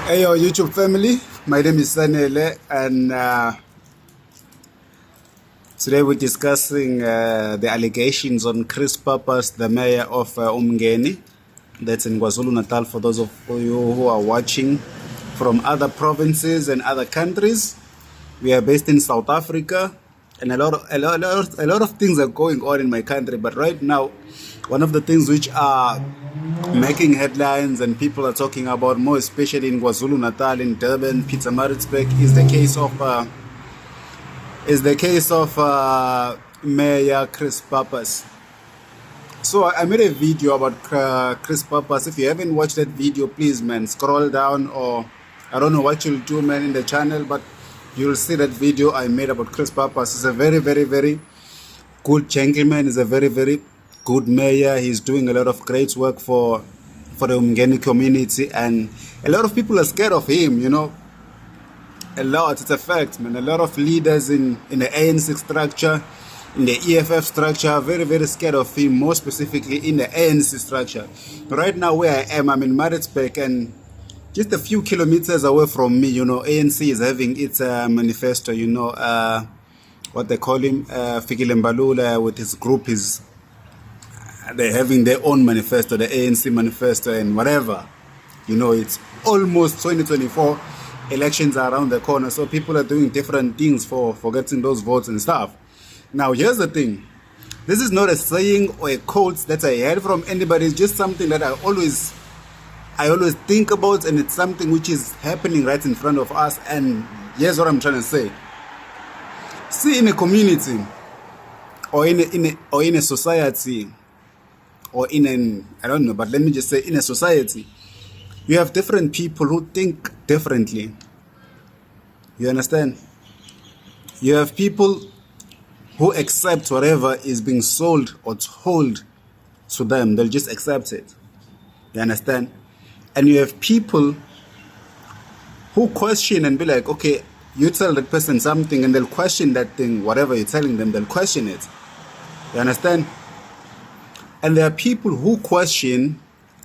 Hey, yo, YouTube family. My name is Sanele, and today we're discussing the allegations on Chris Pappas, the mayor of Umngeni. That's in KwaZulu Natal. For those of you who are watching from other provinces and other countries, we are based in South Africa, and a lot of things are going on in my country. But right now, one of the things which are making headlines and people are talking about more, especially in KwaZulu Natal, in Durban, Pietermaritzburg, is the case of Mayor Chris Pappas. So I made a video about Chris Pappas. If you haven't watched that video, please, man, scroll down, or I don't know what you'll do, man, in the channel, but you'll see that video I made about Chris Pappas. He's a very, very, very good gentleman. He's a very, very good mayor. He's doing a lot of great work for the Umngeni community, and a lot of people are scared of him, you know. A lot, it's a fact, man. A lot of leaders in the ANC structure, in the EFF structure, are very, very scared of him, more specifically in the ANC structure. Right now where I am, I'm in Maritzburg, and just a few kilometers away from me, you know, ANC is having its manifesto, you know, what they call him, Fikile Mbalula with his group, they're having their own manifesto, the ANC manifesto and whatever. You know, it's almost 2024, elections are around the corner, so people are doing different things for getting those votes and stuff. Now, here's the thing. This is not a saying or a quote that I heard from anybody. It's just something that I always think about, and it's something which is happening right in front of us. And here's what I'm trying to say. See, in a community or in a society, or I don't know, but let me just say, in a society, you have different people who think differently. You understand? You have people who accept whatever is being sold or told to them. They'll just accept it. You understand? And you have people who question and be like, okay, you tell that person something and they'll question that thing, whatever you're telling them, they'll question it. You understand? And there are people who question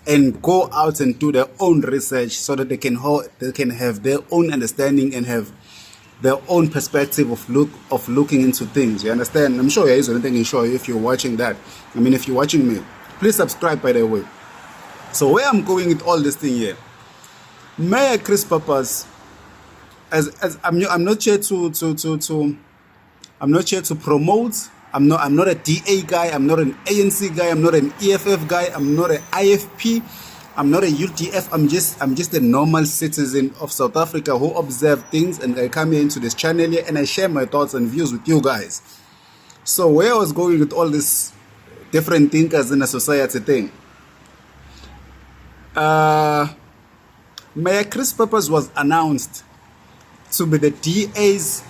and go out and do their own research so that they can have their own understanding and have their own perspective of looking into things. You understand? I'm sure there is anything in show if you're watching that. I mean, if you're watching me, please subscribe, by the way. So where I'm going with all this thing here, Mayor Chris Pappas, as I'm not here to promote. I'm not a DA guy, I'm not an ANC guy, I'm not an EFF guy, I'm not an IFP, I'm not a UDF, I'm just a normal citizen of South Africa who observe things, and I come here into this channel here and I share my thoughts and views with you guys. So where I was going with all this different thinkers in a society thing, Mayor Chris Pappas was announced to be the DA's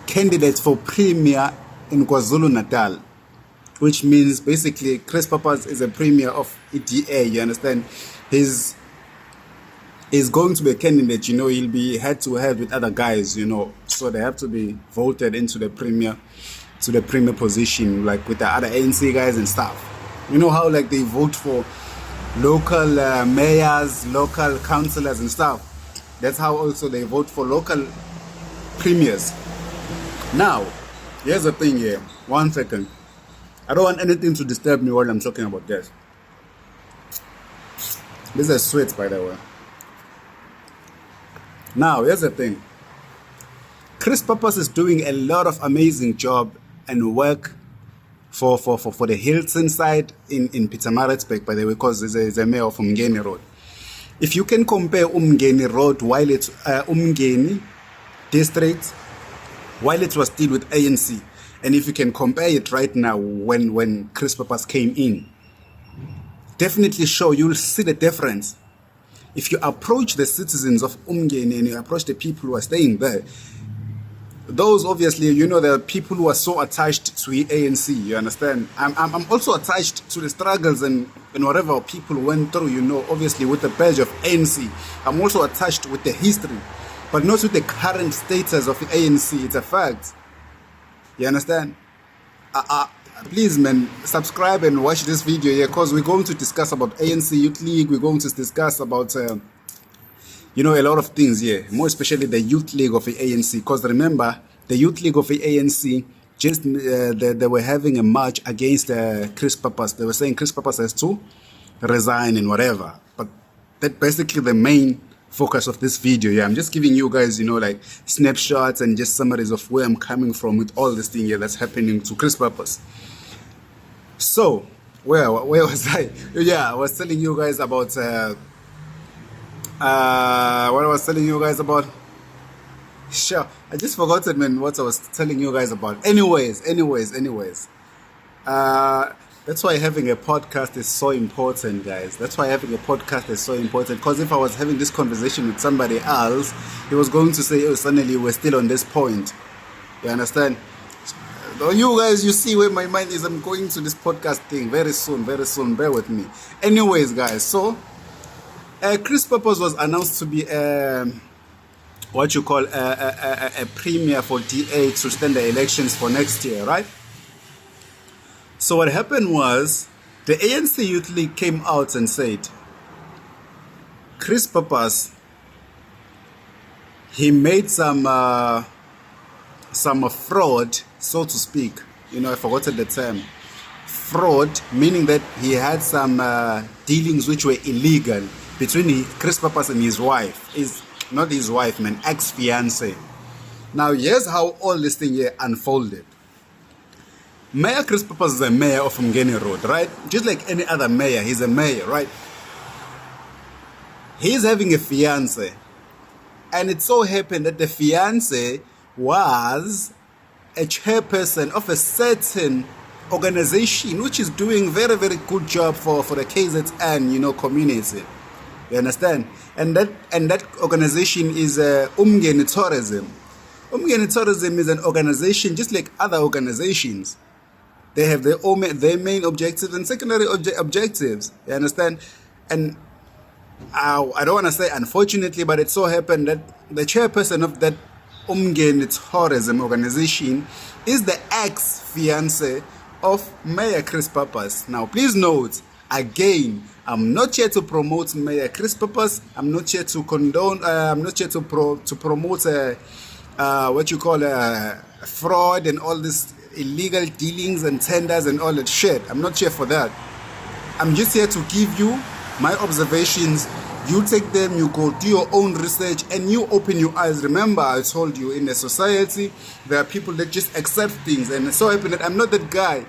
candidate for premier in KwaZulu Natal, which means basically Chris Pappas is a premier of EDA. You understand? He's going to be a candidate. You know, he'll be head to head with other guys. You know, so they have to be voted into the premier position, like with the other ANC guys and stuff. You know how like they vote for local mayors, local councillors and stuff. That's how also they vote for local premiers. Now, here's the thing here. 1 second. I don't want anything to disturb me while I'm talking about this. This is sweet, by the way. Now, here's the thing. Chris Pappas is doing a lot of amazing job and work for the Hilton side in Pietermaritzburg, by the way, because there's a mayor of Umngeni Road. If you can compare Umngeni Road while it's Umngeni district, while it was still with ANC, and if you can compare it right now when Chris Pappas came in, definitely sure you'll see the difference. If you approach the citizens of Umngeni and you approach the people who are staying there, those obviously, you know, there are people who are so attached to the ANC, you understand? I'm also attached to the struggles and whatever people went through, you know, obviously with the badge of ANC. I'm also attached with the history, but not with the current status of the ANC. It's a fact. You understand? Please, man, subscribe and watch this video here, because we're going to discuss about ANC Youth League. We're going to discuss about you know, a lot of things here, more especially the Youth League of the ANC. Because remember, the Youth League of the ANC, just they were having a march against Chris Pappas. They were saying Chris Pappas has to resign and whatever. But that's basically the main focus of this video. Yeah, I'm just giving you guys, you know, like snapshots and just summaries of where I'm coming from with all this thing here that's happening to Chris Pappas. So, where was I? Yeah, I was telling you guys about what I was telling you guys about. Sure, I just forgot it, man. What I was telling you guys about. Anyways. That's why having a podcast is so important, guys. That's why having a podcast is so important. Because if I was having this conversation with somebody else, he was going to say, "Oh, suddenly we're still on this point." You understand? You guys, you see where my mind is. I'm going to this podcast thing very soon. Bear with me. Anyways, guys, so Chris Pappas was announced to be what you call a premier for DA to stand the elections for next year, right? So what happened was the ANC Youth League came out and said, Chris Pappas, he made some fraud, so to speak. You know, I forgot the term. Fraud, meaning that he had some dealings which were illegal between Chris Pappas and his wife. Is not his wife, man, ex-fiancé. Now, here's how all this thing here unfolded. Mayor Chris Pappas is a mayor of Mngeni Road, right? Just like any other mayor, he's a mayor, right? He's having a fiancé. And it so happened that the fiancé was a chairperson of a certain organization which is doing very, very good job for the KZN, you know, community. You understand? And that organization is Mngeni Tourism. Mngeni Tourism is an organization just like other organizations. They have their main objectives and secondary objectives. You understand? And I don't want to say unfortunately, but it so happened that the chairperson of that Mngeni Tourism organization is the ex-fiancé of Mayor Chris Pappas. Now, please note, again, I'm not here to promote Mayor Chris Pappas. I'm not here to condone. I'm not here to promote what you call fraud and all this illegal dealings and tenders and all that shit. I'm not here for that. I'm just here to give you my observations. You take them, you go do your own research, and you open your eyes. Remember, I told you, in a society, there are people that just accept things, and so happen that I'm not that guy.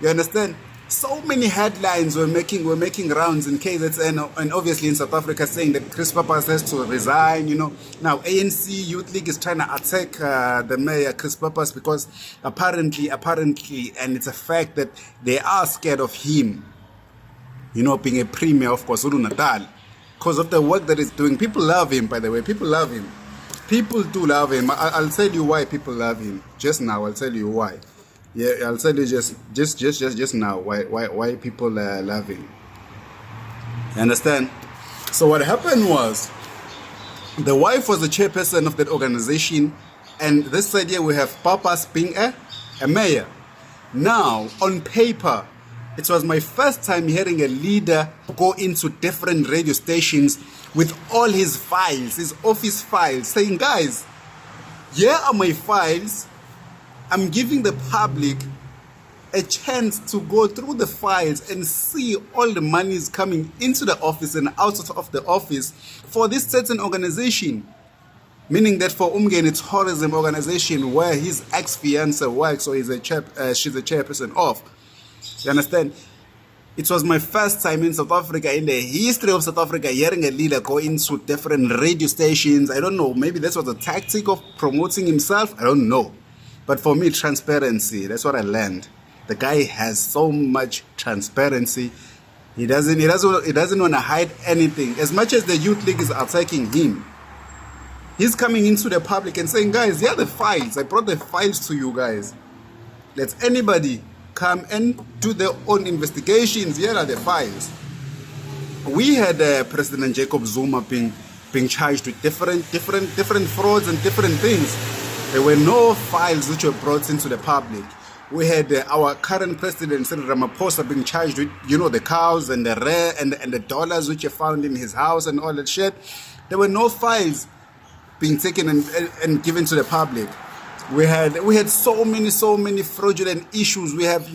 You understand? So many headlines were making rounds in KZN and obviously in South Africa saying that Chris Pappas has to resign, you know. Now, ANC Youth League is trying to attack the mayor, Chris Pappas, because apparently, and it's a fact that they are scared of him, you know, being a premier of KwaZulu Natal. Because of the work that he's doing. People love him, by the way. People love him. People do love him. I'll tell you why people love him. Just now, I'll tell you why. Yeah, I'll tell you just now why people love him. You understand? So what happened was, the wife was the chairperson of that organization, and this side here we have Pappas being a mayor. Now, on paper, it was my first time hearing a leader go into different radio stations with all his files, his office files, saying, guys, here are my files. I'm giving the public a chance to go through the files and see all the money is coming into the office and out of the office for this certain organization. Meaning that for Mngeni Tourism organization where his ex-fiancé works, or she's a chairperson of. You understand? It was my first time in South Africa, in the history of South Africa, hearing a leader go into different radio stations. I don't know, maybe this was a tactic of promoting himself. I don't know. But for me, transparency, that's what I learned. The guy has so much transparency. He doesn't want to hide anything. As much as the Youth League is attacking him, he's coming into the public and saying, guys, here are the files. I brought the files to you guys. Let anybody come and do their own investigations. Here are the files. We had President Jacob Zuma being charged with different frauds and different things. There were no files which were brought into the public. We had our current president, Senator Ramaphosa, being charged with, the cows and the rare and the dollars which are found in his house and all that shit. There were no files being taken and given to the public. We had so many fraudulent issues. We have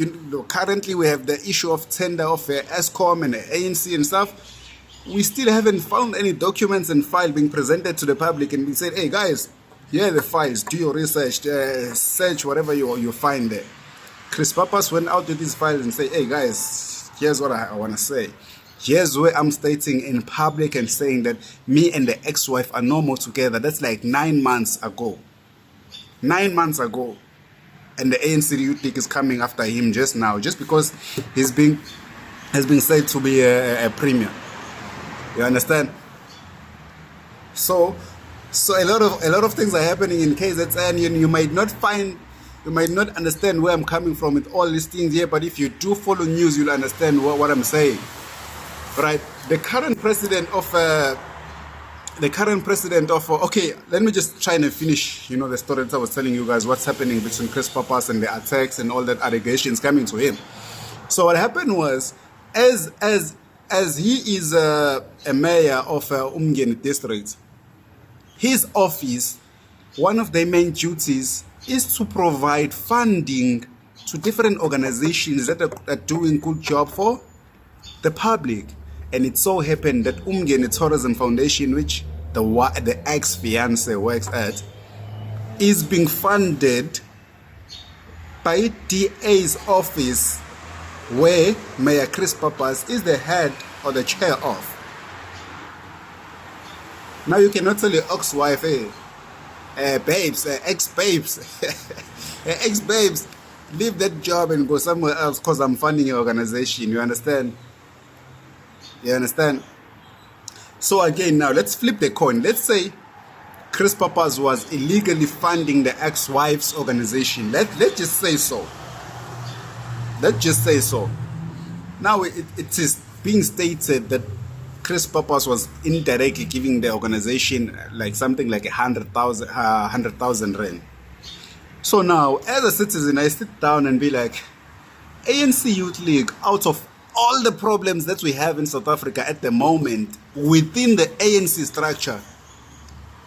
currently we have the issue of tender of ESCOM and the ANC and stuff. We still haven't found any documents and file being presented to the public and we said, hey guys, here are the files, do your research, search whatever you find there. Chris Pappas went out with these files and said, hey guys, here's what I want to say. Here's where I'm stating in public and saying that me and the ex-wife are no more together. That's like 9 months ago. 9 months ago. And the ANC Youth League is coming after him just now, just because has been said to be a premier. You understand? So a lot of things are happening in KZN. You might not understand where I'm coming from with all these things here, but if you do follow news, you'll understand what I'm saying. Right? The current president of okay, let me just try and finish, the story that I was telling you guys, what's happening between Chris Pappas and the attacks and all that allegations coming to him. So what happened was, as he is a mayor of Umgeni district, his office, one of their main duties is to provide funding to different organizations that are doing good job for the public. And it so happened that Umgeni Tourism Foundation, which the ex-fiance works at, is being funded by DA's office, where Mayor Chris Pappas is the head or the chair of. Now you cannot tell your ex-wife, babes, ex-babes, ex-babes, leave that job and go somewhere else because I'm funding your organization. You understand? You understand? So again, now let's flip the coin. Let's say Chris Pappas was illegally funding the ex-wife's organization. Let's just say so. Let's just say so. Now it is being stated that Chris Pappas was indirectly giving the organization like something like 100,000 rand. So now, as a citizen, I sit down and be like, ANC Youth League, out of all the problems that we have in South Africa at the moment, within the ANC structure,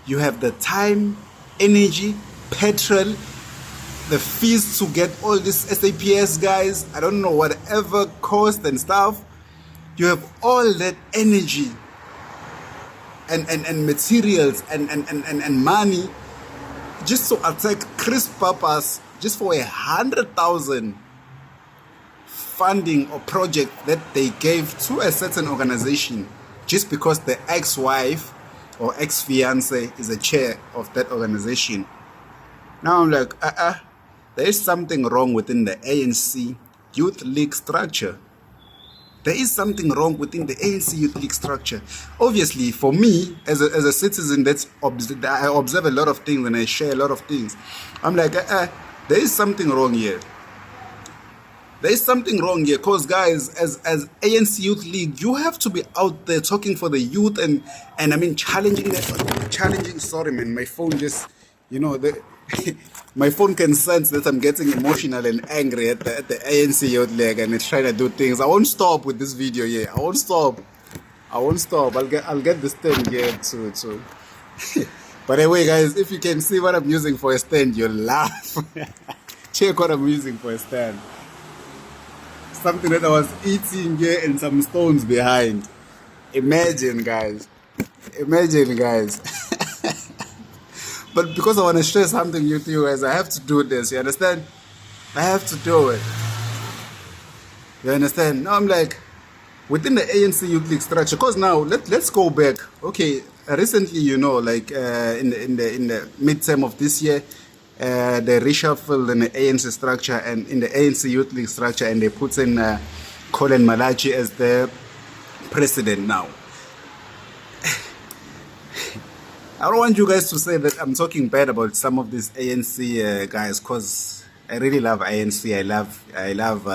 you have the time, energy, petrol, the fees to get all these SAPS guys, I don't know, whatever cost and stuff. You have all that energy and materials and money just to attack Chris Pappas just for 100,000 funding or project that they gave to a certain organization just because the ex-wife or ex-fiance is a chair of that organization. Now I'm like, there is something wrong within the ANC Youth League structure. There is something wrong within the ANC Youth League structure. Obviously, for me, as a citizen, I observe a lot of things and I share a lot of things. I'm like, there is something wrong here. There is something wrong here because, guys, as ANC Youth League, you have to be out there talking for the youth and I mean, challenging. Sorry, man, my phone just, my phone can sense that I'm getting emotional and angry at the ANC Youth League and it's trying to do things. I won't stop with this video here. I won't stop. I'll get the stand here too. By the way, guys, if you can see what I'm using for a stand, you'll laugh. Check what I'm using for a stand. Something that I was eating here and some stones behind. Imagine, guys. But because I want to share something with you guys, I have to do this. You understand? I have to do it. You understand? Now I'm like, within the ANC Youth League structure, because now let's go back. Okay, recently, like in the midterm of this year, they reshuffled in the ANC structure and in the ANC Youth League structure, and they put in Colin Malachi as the president now. I don't want you guys to say that I'm talking bad about some of these ANC guys, because I really love ANC. I love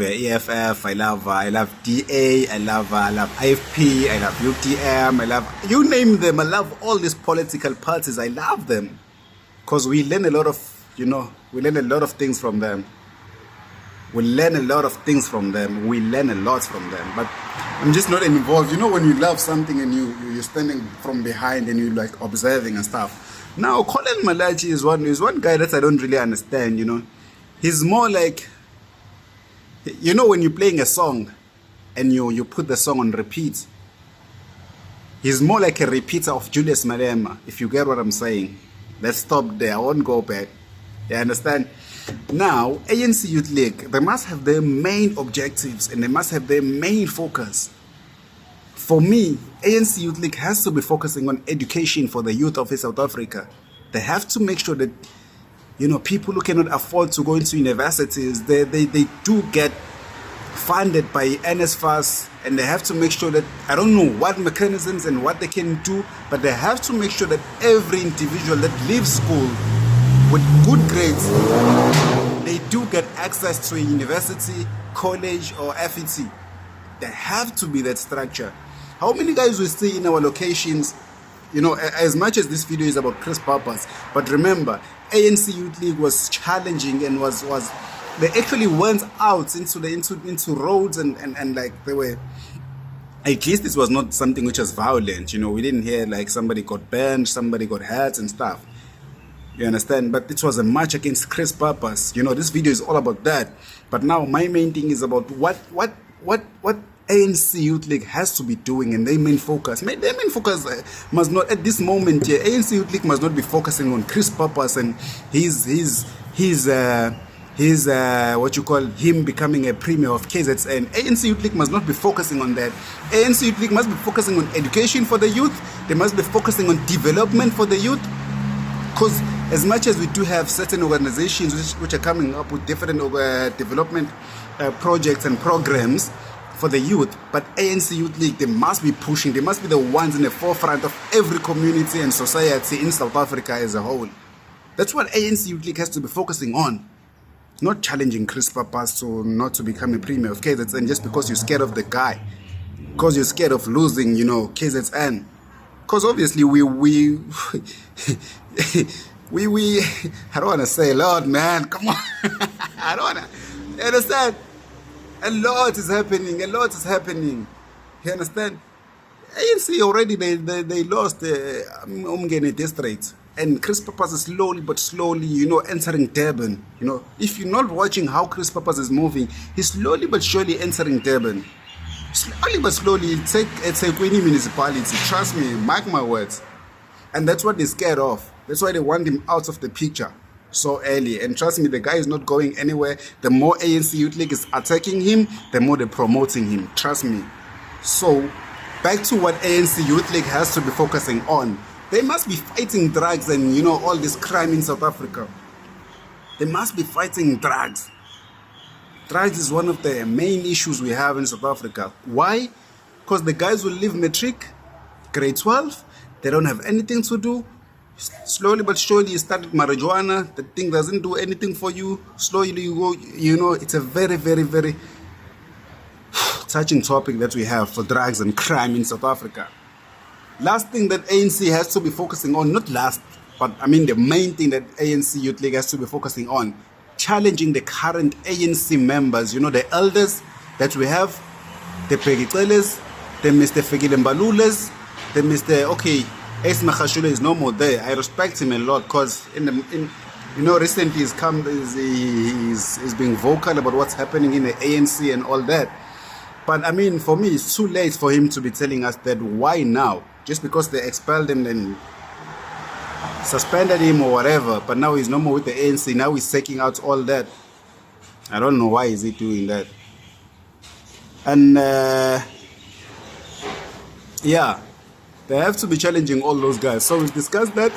EFF. I love DA. I love IFP. I love UTM. I love, you name them. I love all these political parties. I love them because we learn a lot of You know, we learn a lot of things from them. We learn a lot of things from them. We learn a lot from them. But I'm just not involved. You know, when you love something and you're standing from behind and you're like observing and stuff. Now, Colin Malachi is one guy that I don't really understand, you know. He's more like, you know, when you're playing a song and you put the song on repeat. He's more like a repeater of Julius Malema, if you get what I'm saying. Let's stop there. I won't go back. You understand? Now, ANC Youth League, they must have their main objectives and they must have their main focus. For me, ANC Youth League has to be focusing on education for the youth of South Africa. They have to make sure that, you know, people who cannot afford to go into universities, they do get funded by NSFAS, and they have to make sure that, I don't know what mechanisms and what they can do, but they have to make sure that every individual that leaves school with good grades, they do get access to a university, college, or FET. There have to be that structure. How many guys we see in our locations, you know, as much as this video is about Chris Pappas, but remember, ANC Youth League was challenging and was they actually went out into roads and like they were, at least this was not something which was violent, you know. We didn't hear like somebody got burned, somebody got hurt and stuff. You understand? But it was a march against Chris Pappas. You know, this video is all about that. But now my main thing is about what ANC Youth League has to be doing, and their main focus. Their main focus must not, at this moment here, ANC Youth League must not be focusing on Chris Pappas and his what you call him becoming a premier of KZN. ANC Youth League must not be focusing on that. ANC Youth League must be focusing on education for the youth. They must be focusing on development for the youth. Because as much as we do have certain organizations which are coming up with different development projects and programs for the youth, but ANC Youth League, they must be pushing, they must be the ones in the forefront of every community and society in South Africa as a whole. That's what ANC Youth League has to be focusing on. Not challenging Chris Pappas not to become a premier of KZN just because you're scared of the guy. Because you're scared of losing, you know, KZN. Because obviously we I don't want to say a lot, man. Come on. I don't want to. You understand? A lot is happening. A lot is happening. You understand? ANC already, they lost Umgeni district. And Chris Pappas is slowly but slowly, you know, entering Durban. You know, if you're not watching how Chris Pappas is moving, he's slowly but surely entering Durban. Slowly but slowly, it's a Queenie municipality. Trust me, mark my words. And that's what they're scared of. That's why they want him out of the picture so early. And trust me, the guy is not going anywhere. The more ANC Youth League is attacking him, the more they're promoting him. Trust me. So, back to what ANC Youth League has to be focusing on. They must be fighting drugs and, you know, all this crime in South Africa. They must be fighting drugs. Drugs is one of the main issues we have in South Africa. Why? Because the guys will leave matric, grade 12, they don't have anything to do. Slowly but surely you start with marijuana, the thing doesn't do anything for you. Slowly you go, you know, it's a very, very, very touching topic that we have for drugs and crime in South Africa. Last thing that ANC has to be focusing on, not last, but I mean the main thing that ANC Youth League has to be focusing on, challenging the current ANC members, you know, the elders that we have, the Pegiteles, the Mr. Fegilembalules, the Mr. Okay, Ace Mahashule is no more there. I respect him a lot because you know, recently he's being vocal about what's happening in the ANC and all that. But I mean, for me, it's too late for him to be telling us that. Why now? Just because they expelled him and suspended him or whatever, but now he's no more with the ANC. Now he's taking out all that. I don't know why is he doing that. And yeah, they have to be challenging all those guys. So we've discussed that.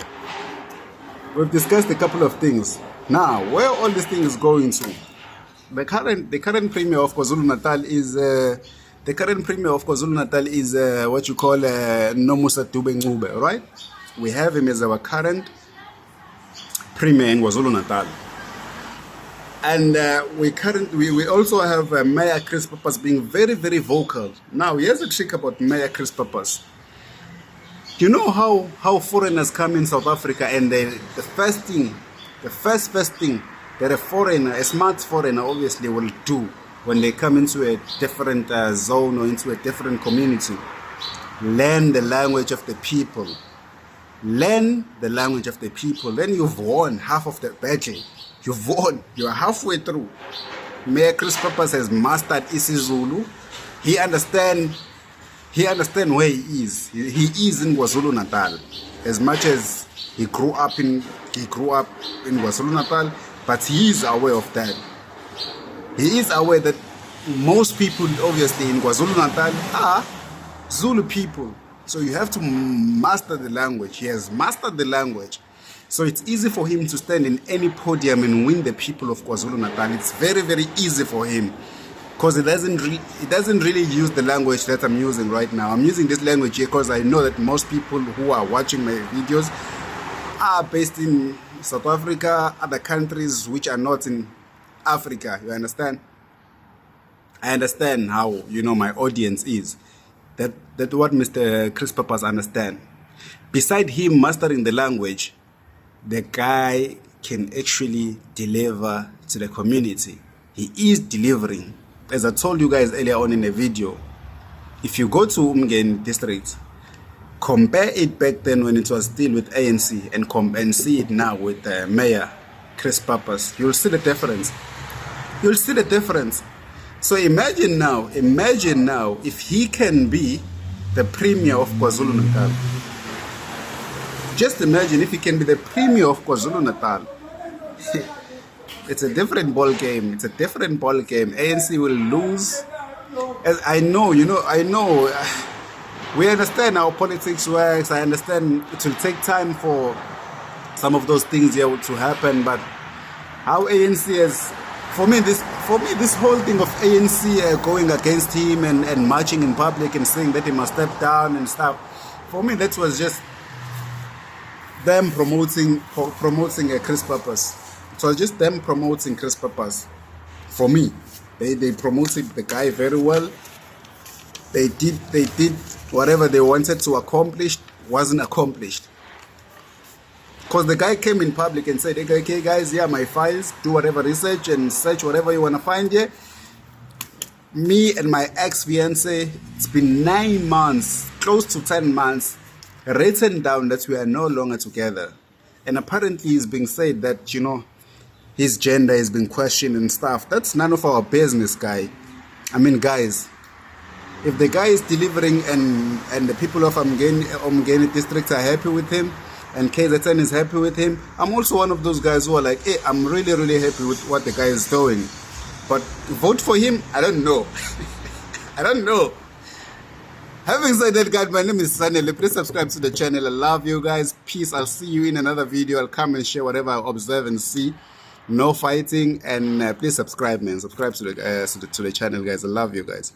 We've discussed a couple of things. Now, where all this thing is going to? The current premier of KwaZulu Natal is what you call Nomusa Dube Ncube, right? We have him as our current premier in KwaZulu Natal. And we also have Mayor Chris Pappas being very, very vocal. Now, here's a trick about Mayor Chris Pappas. You know how foreigners come in South Africa and the first thing The first thing that a foreigner, a smart foreigner obviously will do when they come into a different zone or into a different community, learn the language of the people. Learn the language of the people. Then you've won half of the battle. You've won. You're halfway through. Mayor Chris Pappas has mastered isiZulu. He understands where he is. He is in KwaZulu Natal. As much as he grew up in KwaZulu Natal, but he is aware of that. He is aware that most people obviously in KwaZulu Natal are Zulu people. So you have to master the language. He has mastered the language. So it's easy for him to stand in any podium and win the people of KwaZulu Natal. It's very, very easy for him. Because it doesn't really use the language that I'm using right now. I'm using this language here because I know that most people who are watching my videos are based in South Africa, other countries which are not in Africa. You understand? I understand how, my audience is. That's what Mr. Chris Pappas understand. Beside him mastering the language, the guy can actually deliver to the community. He is delivering. As I told you guys earlier on in the video, if you go to Umgen district, compare it back then when it was still with ANC and see it now with Mayor Chris Pappas, you'll see the difference. You'll see the difference. So imagine now if he can be the premier of KwaZulu Natal. Just imagine if he can be the premier of KwaZulu Natal. It's a different ball game. It's a different ball game. ANC will lose. As I know, we understand how politics works. I understand it will take time for some of those things here to happen, but how ANC has, for me this whole thing of ANC going against him and marching in public and saying that he must step down and stuff, for me that was just them promoting Chris Pappas. It was just them promoting Chris Pappas. For me, they promoted the guy very well. They did whatever they wanted to accomplish wasn't accomplished. Because the guy came in public and said, okay guys, here are my files, do whatever research and search whatever you want to find here. Me and my ex-fiancé, it's been 9 months, close to 10 months, written down that we are no longer together. And apparently it's being said that, his gender has been questioned and stuff. That's none of our business, guy. I mean, guys, if the guy is delivering and the people of Umgeni district are happy with him, and KZN is happy with him, I'm also one of those guys who are like, hey, I'm really, really happy with what the guy is doing. But vote for him? I don't know. I don't know. Having said that, guys, my name is Sanele. Please subscribe to the channel. I love you guys. Peace. I'll see you in another video. I'll come and share whatever I observe and see. No fighting. And please subscribe, man. Subscribe to the channel, guys. I love you guys.